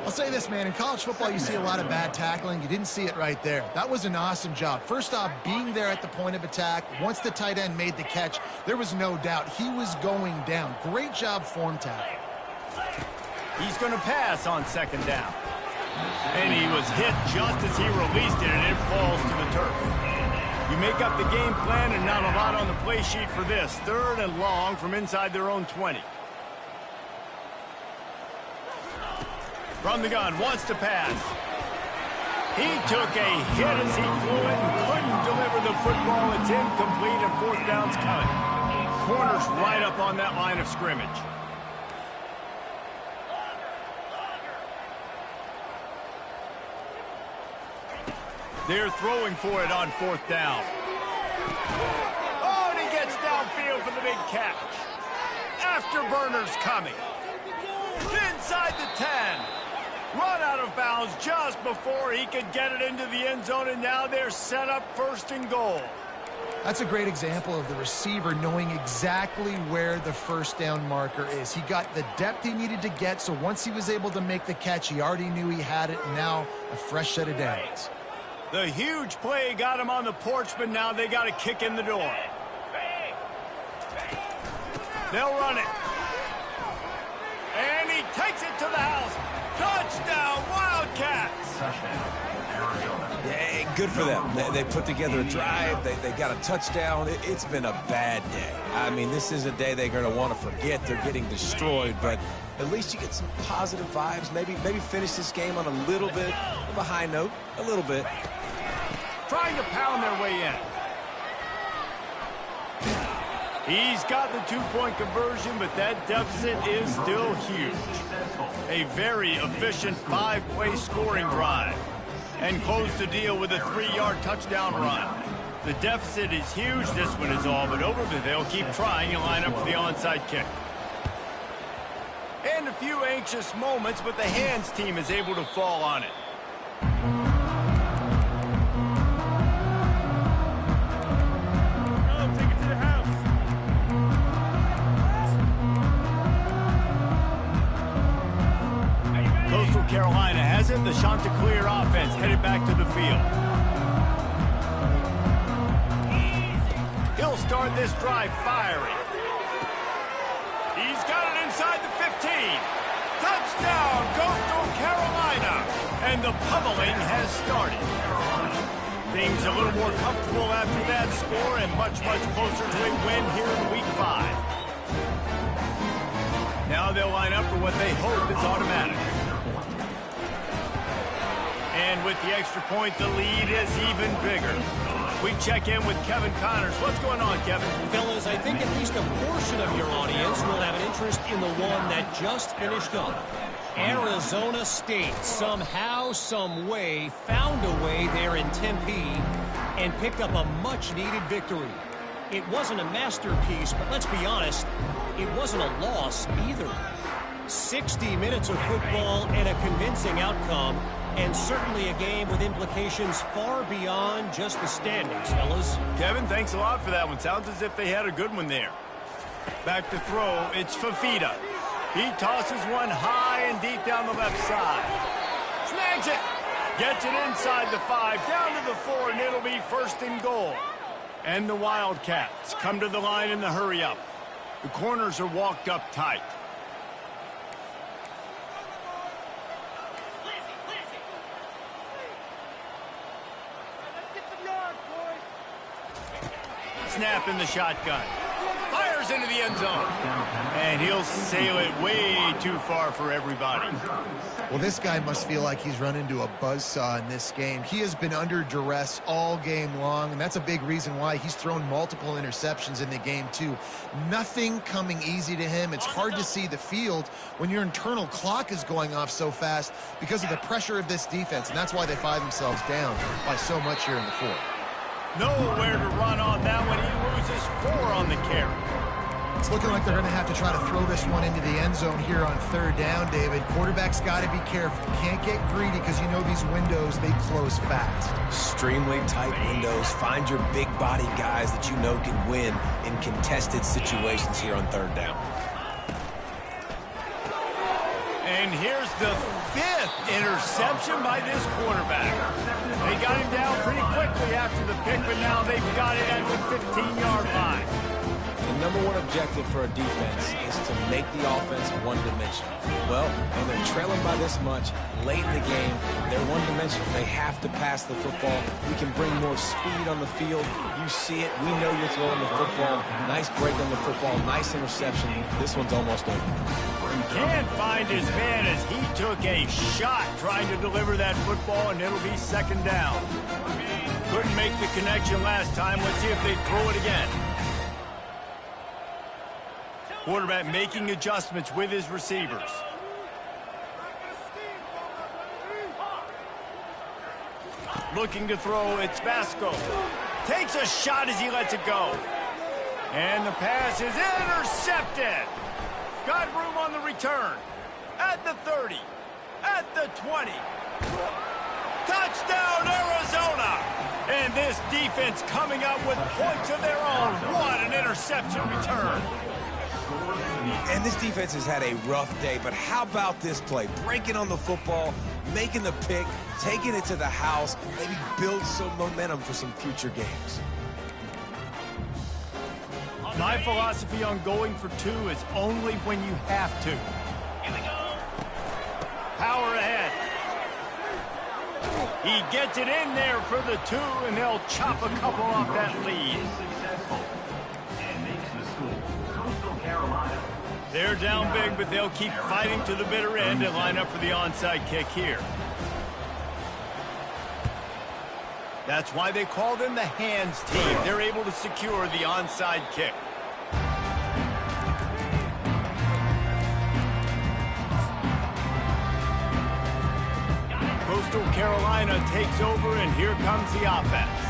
I'll say this, man. In college football, you see a lot of bad tackling. You didn't see it right there. That was an awesome job. First off, being there at the point of attack. Once the tight end made the catch, there was no doubt he was going down. Great job form tackle. He's going to pass on 2nd down. And he was hit just as he released it, and it falls to the turf. You make up the game plan, and not a lot on the play sheet for this. 3rd and long from inside their own 20. From the gun, wants to pass. He took a hit as he flew it and couldn't deliver the football. It's incomplete, and 4th down's coming. Corner's right up on that line of scrimmage. They're throwing for it on 4th down. Oh, and he gets downfield for the big catch. Afterburner's coming. Inside the 10. Run out of bounds just before he could get it into the end zone, and now they're set up 1st and goal. That's a great example of the receiver knowing exactly where the 1st down marker is. He got the depth he needed to get, so once he was able to make the catch, he already knew he had it, and now a fresh set of downs. The huge play got him on the porch, but now they got to kick in the door. They'll run it. And he takes it to the house. Touchdown, Wildcats! Yeah, good for them. They put together a drive. They got a touchdown. It's been a bad day. I mean, this is a day they're going to want to forget. They're getting destroyed, but at least you get some positive vibes. Maybe finish this game on a little bit of a high note. A little bit. Trying to pound their way in. He's got the 2-point conversion, but that deficit is still huge. A very efficient 5-play scoring drive. And close the deal with a 3-yard touchdown run. The deficit is huge. This one is all but over, but they'll keep trying and line up for the onside kick. And a few anxious moments, but the hands team is able to fall on it. possession, the Chanticleer offense headed back to the field. He'll start this drive firing. He's got it inside the 15. Touchdown, Coastal Carolina. And the pummeling has started. Things a little more comfortable after that score and much, much closer to a win here in Week 5. Now they'll line up for what they hope is automatic. And with the extra point, the lead is even bigger. We check in with Kevin Connors. What's going on, Kevin? Fellas, I think at least a portion of your audience will have an interest in the one that just finished up. Arizona State somehow, some way, found a way there in Tempe and picked up a much-needed victory. It wasn't a masterpiece, but let's be honest, it wasn't a loss either. 60 minutes of football and a convincing outcome, and certainly a game with implications far beyond just the standings, fellas. Kevin, thanks a lot for that one. Sounds as if they had a good one there. Back to throw, it's Fafita. He tosses one high and deep down the left side. Snags it. Gets it inside the 5, down to the 4, and it'll be 1st and goal. And the Wildcats come to the line in the hurry-up. The corners are walked up tight. Snap in the shotgun. Fires into the end zone. And he'll sail it way too far for everybody. Well, this guy must feel like he's run into a buzzsaw in this game. He has been under duress all game long, and that's a big reason why he's thrown multiple interceptions in the game, too. Nothing coming easy to him. It's hard to see the field when your internal clock is going off so fast because of the pressure of this defense, and that's why they find themselves down by so much here in the 4th. Nowhere to run on that one. He loses 4 on the carry. It's looking like they're going to have to try to throw this one into the end zone here on 3rd down, David. Quarterback's got to be careful. Can't get greedy because you know these windows, they close fast. Extremely tight windows. Find your big body guys that you know can win in contested situations here on 3rd down. And here's the 5th interception by this quarterback. They got him down pretty quickly after the pick, but now they've got it at the 15-yard line. The number one objective for a defense is to make the offense one-dimensional. Well, when they're trailing by this much late in the game, they're one-dimensional. They have to pass the football. We can bring more speed on the field. You see it. We know you're throwing the football. Nice break on the football. Nice interception. This one's almost over. Can't find his man as he took a shot trying to deliver that football, and it'll be 2nd down. Couldn't make the connection last time. Let's see if they throw it again. Quarterback making adjustments with his receivers. Looking to throw, it's Vasco. Takes a shot as he lets it go. And the pass is intercepted. Got room on the return. At the 30. At the 20. Touchdown, Arizona! And this defense coming up with points of their own. What an interception return. And this defense has had a rough day, but how about this play? Breaking on the football, making the pick, taking it to the house, maybe build some momentum for some future games. My philosophy on going for 2 is only when you have to. Here we go. Power ahead. He gets it in there for the 2, and they'll chop a couple off that lead. They're down big, but they'll keep fighting to the bitter end and line up for the onside kick here. That's why they call them the hands team. They're able to secure the onside kick. Coastal Carolina takes over, and here comes the offense.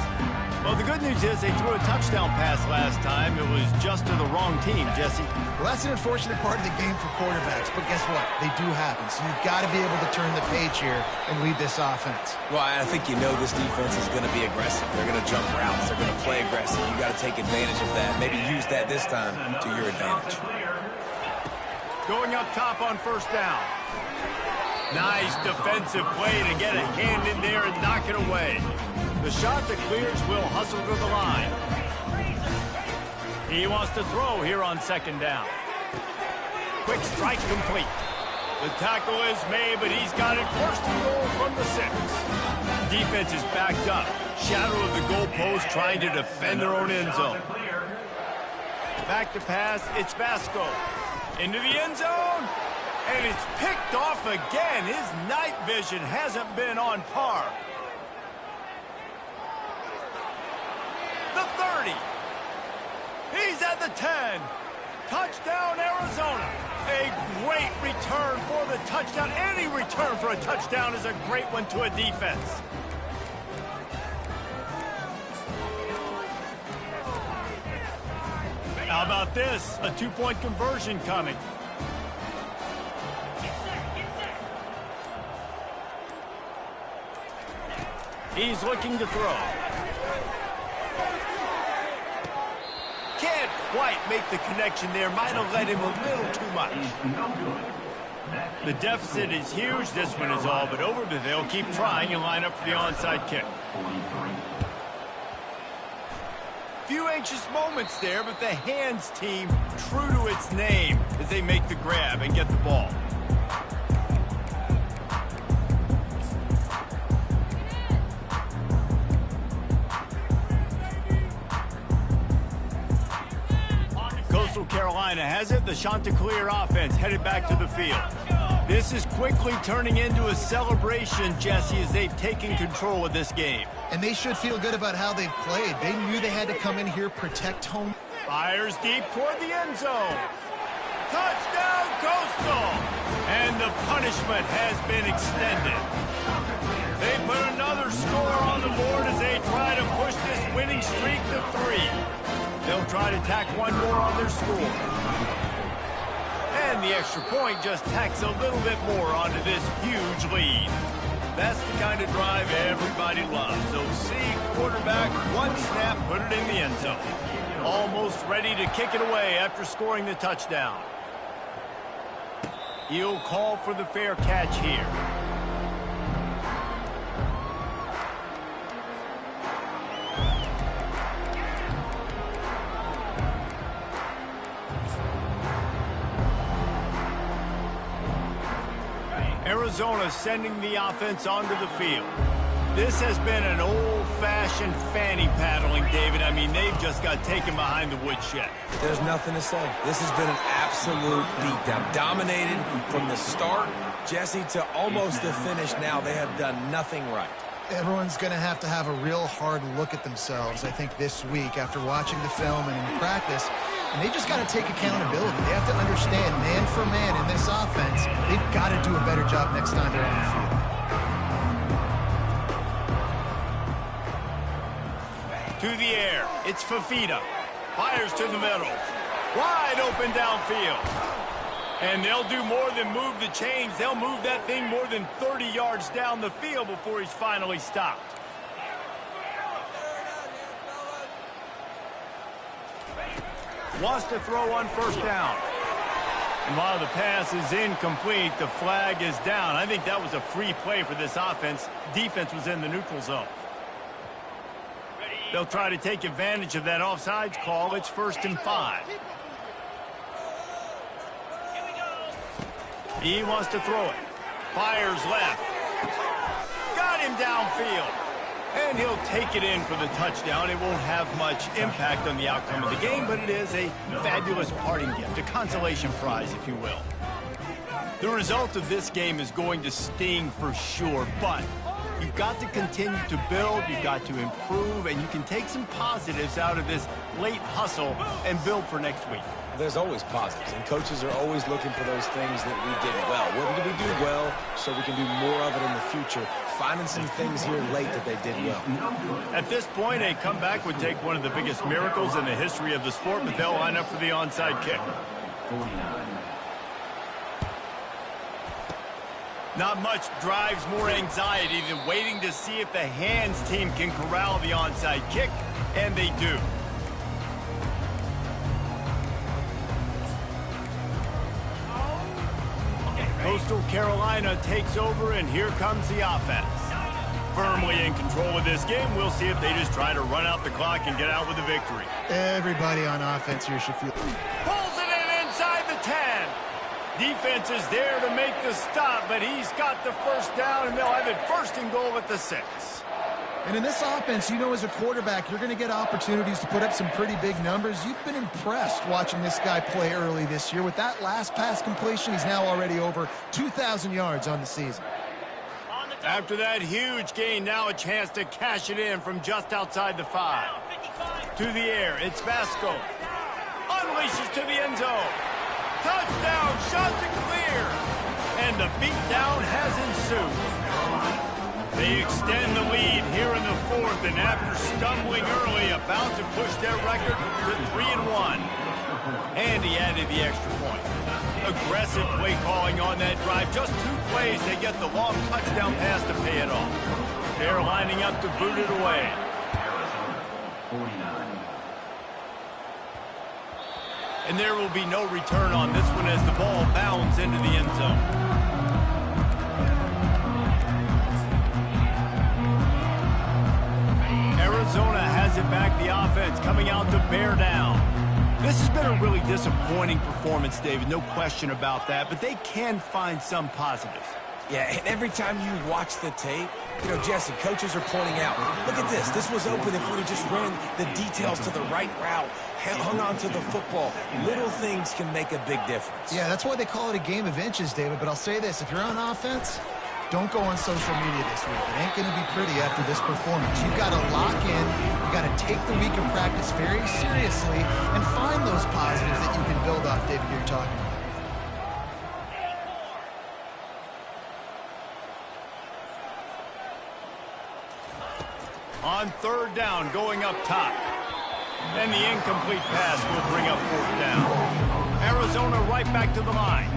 Well, the good news is they threw a touchdown pass last time. It was just to the wrong team, Jesse. Well, that's an unfortunate part of the game for quarterbacks, but guess what? They do happen, so you've got to be able to turn the page here and lead this offense. Well, I think you know this defense is going to be aggressive. They're going to jump routes. They're going to play aggressive. You got to take advantage of that. Maybe use that this time to your advantage. Going up top on 1st down. Nice defensive play to get a hand in there and knock it away. The shot that clears will hustle to the line. He wants to throw here on second down. Quick strike complete. The tackle is made, but he's got it first and goal from the 6. Defense is backed up. Shadow of the goalpost trying to defend their own end zone. Back to pass, it's Vasco. Into the end zone, and it's picked off again. His night vision hasn't been on par. The 30. He's at the 10. Touchdown, Arizona. A great return for the touchdown. Any return for a touchdown is a great one to a defense. How about this? A 2-point conversion coming. He's looking to throw. Can't quite make the connection there. Might have let him a little too much. The deficit is huge. This one is all but over, but they'll keep trying and line up for the onside kick. Few anxious moments there, but the hands team true to its name as they make the grab and get the ball. Coastal Carolina has it. The Chanticleer offense headed back to the field. This is quickly turning into a celebration, Jesse, as they've taken control of this game. And they should feel good about how they've played. They knew they had to come in here, protect home. Fires deep toward the end zone. Touchdown, Coastal! And the punishment has been extended. They put another score on the board as they try to push this winning streak to 3. They'll try to tack one more on their score. And the extra point just tacks a little bit more onto this huge lead. That's the kind of drive everybody loves. OC quarterback, one snap, put it in the end zone. Almost ready to kick it away after scoring the touchdown. He'll call for the fair catch here. Arizona sending the offense onto the field. This has been an old-fashioned fanny paddling, David. I mean, they've just got taken behind the woodshed. There's nothing to say. This has been an absolute beatdown. Dominated from the start, Jesse, to almost the finish now. They have done nothing right. Everyone's going to have a real hard look at themselves, I think, this week after watching the film and in practice. And they just got to take accountability. They have to understand, man for man in this offense, they've got to do a better job next time they're on the field. To the air, it's Fafita. Fires to the middle. Wide open downfield. And they'll do more than move the chains. They'll move that thing more than 30 yards down the field before he's finally stopped. Wants to throw on first down. And while the pass is incomplete, the flag is down. I think that was a free play for this offense. Defense was in the neutral zone. They'll try to take advantage of that offsides call. It's 1st and 5. He wants to throw it. Fires left. Got him downfield. And he'll take it in for the touchdown. It won't have much impact on the outcome of the game, but it is a fabulous parting gift, a consolation prize, if you will. The result of this game is going to sting for sure, but you've got to continue to build, you've got to improve, and you can take some positives out of this late hustle and build for next week. There's always positives, and coaches are always looking for those things that we did well. What did we do well so we can do more of it in the future? Finding some things here late that they did well. At this point, a comeback would take one of the biggest miracles in the history of the sport, but they'll line up for the onside kick. Not much drives more anxiety than waiting to see if the hands team can corral the onside kick, and they do. Coastal Carolina takes over, and here comes the offense. Firmly in control of this game. We'll see if they just try to run out the clock and get out with a victory. Everybody on offense here should feel... Pulls it in inside the 10. Defense is there to make the stop, but he's got the first down, and they'll have it first and goal at the 6. And in this offense, you know, as a quarterback, you're going to get opportunities to put up some pretty big numbers. You've been impressed watching this guy play early this year. With that last pass completion, he's now already over 2,000 yards on the season. After that huge gain, now a chance to cash it in from just outside the 5. To the air, it's Vasco. Unleashes to the end zone. Touchdown, shot to clear. And the beatdown has ensued. They extend the lead here in the 4th, and after stumbling early, about to push their record to 3-1. And he added the extra point. Aggressive play calling on that drive. Just 2 plays, they get the long touchdown pass to pay it off. They're lining up to boot it away. And there will be no return on this one as the ball bounds into the end zone. Arizona has it back, the offense coming out to bear down. This has been a really disappointing performance, David, no question about that, but they can find some positives. Yeah, and every time you watch the tape, you know, Jesse, coaches are pointing out, look at this. This was open if we just ran the details to the right route, hung on to the football. Little things can make a big difference. Yeah, that's why they call it a game of inches, David, but I'll say this. If you're on offense, don't go on social media this week. It ain't going to be pretty after this performance. You've got to lock in. You've got to take the week of practice very seriously and find those positives that you can build off, David, you're talking about. On 3rd down, going up top. And the incomplete pass will bring up 4th down. Arizona right back to the line.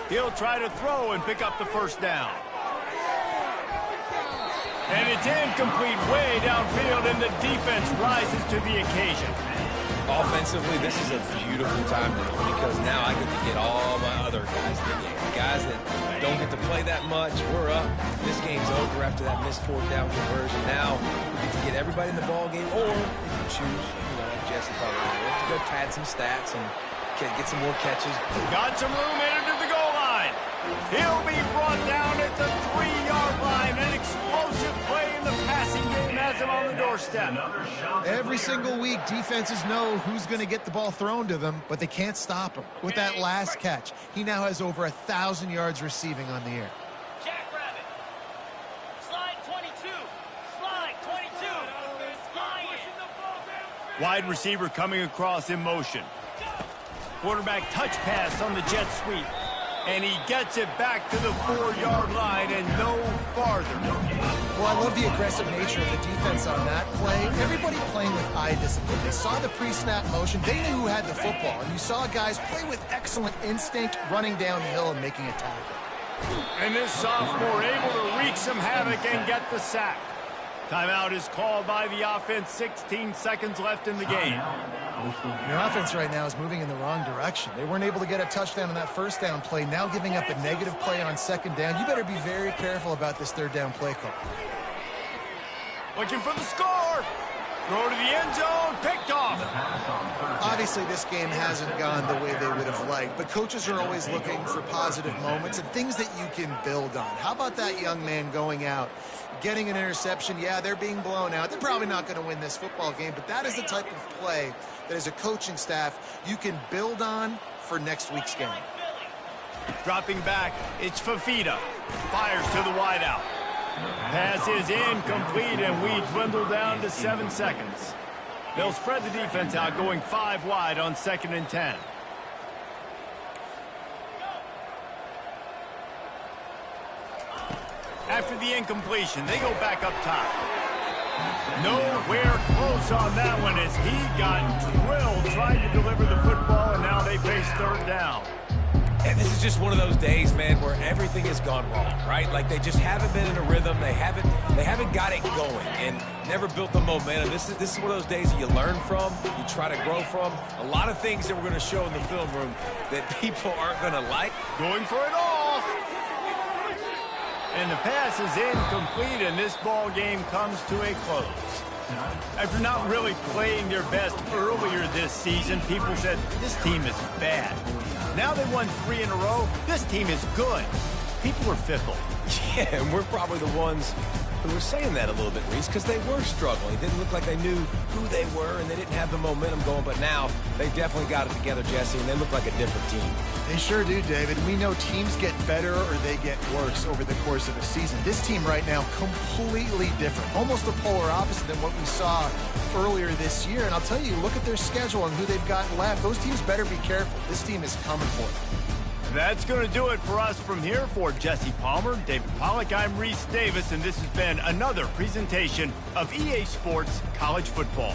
He'll try to throw and pick up the first down. And it's incomplete way downfield, and the defense rises to the occasion. Offensively, this is a beautiful time because now I get to get all my other guys in the game. Guys that don't get to play that much, we're up. This game's over after that missed 4th down conversion. Now we get to get everybody in the ball game, or if you choose, you know, like Jesse probably will, to go pad some stats and get some more catches. Got some room into the goal line. He'll be brought down at the 3-yard line. An explosive play in the passing game has him on the doorstep. Every single week, defenses know who's going to get the ball thrown to them, but they can't stop him. With that last catch, he now has over 1,000 yards receiving on the air. Jackrabbit. Slide 22. Slide 22. Wide receiver coming across in motion. Quarterback touch pass on the jet sweep. And he gets it back to the 4-yard line and no farther. Well, I love the aggressive nature of the defense on that play. Everybody playing with eye discipline. They saw the pre-snap motion. They knew who had the football. And you saw guys play with excellent instinct, running downhill and making a tackle. And this sophomore able to wreak some havoc and get the sack. Timeout is called by the offense. 16 seconds left in the game. Your offense right now is moving in the wrong direction. They weren't able to get a touchdown on that first down play. Now giving up a negative play on 2nd down. You better be very careful about this 3rd down play call. Looking for the score. Throw to the end zone. Picked off. Obviously, this game hasn't gone the way they would have liked, but coaches are always looking for positive moments and things that you can build on. How about that young man going out, getting an interception? Yeah, they're being blown out. They're probably not going to win this football game, but that is the type of play that as a coaching staff you can build on for next week's game. Dropping back, it's Fafita. Fires to the wideout. Pass is incomplete, and we dwindle down to 7 seconds. They'll spread the defense out, going 5 wide on 2nd and 10. After the incompletion, they go back up top. Nowhere close on that one as he got drilled trying to deliver the football, and now they face 3rd down. And this is just one of those days, man, where everything has gone wrong, right? Like they just haven't been in a rhythm. They haven't got it going and never built the momentum. This is one of those days that you learn from, you try to grow from. A lot of things that we're going to show in the film room that people aren't going to like. Going for it all. And the pass is incomplete, and this ball game comes to a close. After not really playing their best earlier this season, people said, this team is bad. Now they won 3 in a row. This team is good. People are fickle. Yeah, and we're probably the ones who were saying that a little bit, Reese, because they were struggling. It didn't look like they knew who they were, and they didn't have the momentum going. But now they definitely got it together, Jesse, and they look like a different team. They sure do, David. We know teams get better or they get worse over the course of a season. This team right now, completely different. Almost the polar opposite than what we saw earlier this year. And I'll tell you, look at their schedule and who they've got left. Those teams better be careful. This team is coming for them. That's going to do it for us from here. For Jesse Palmer, David Pollack, I'm Reese Davis, and this has been another presentation of EA Sports College Football.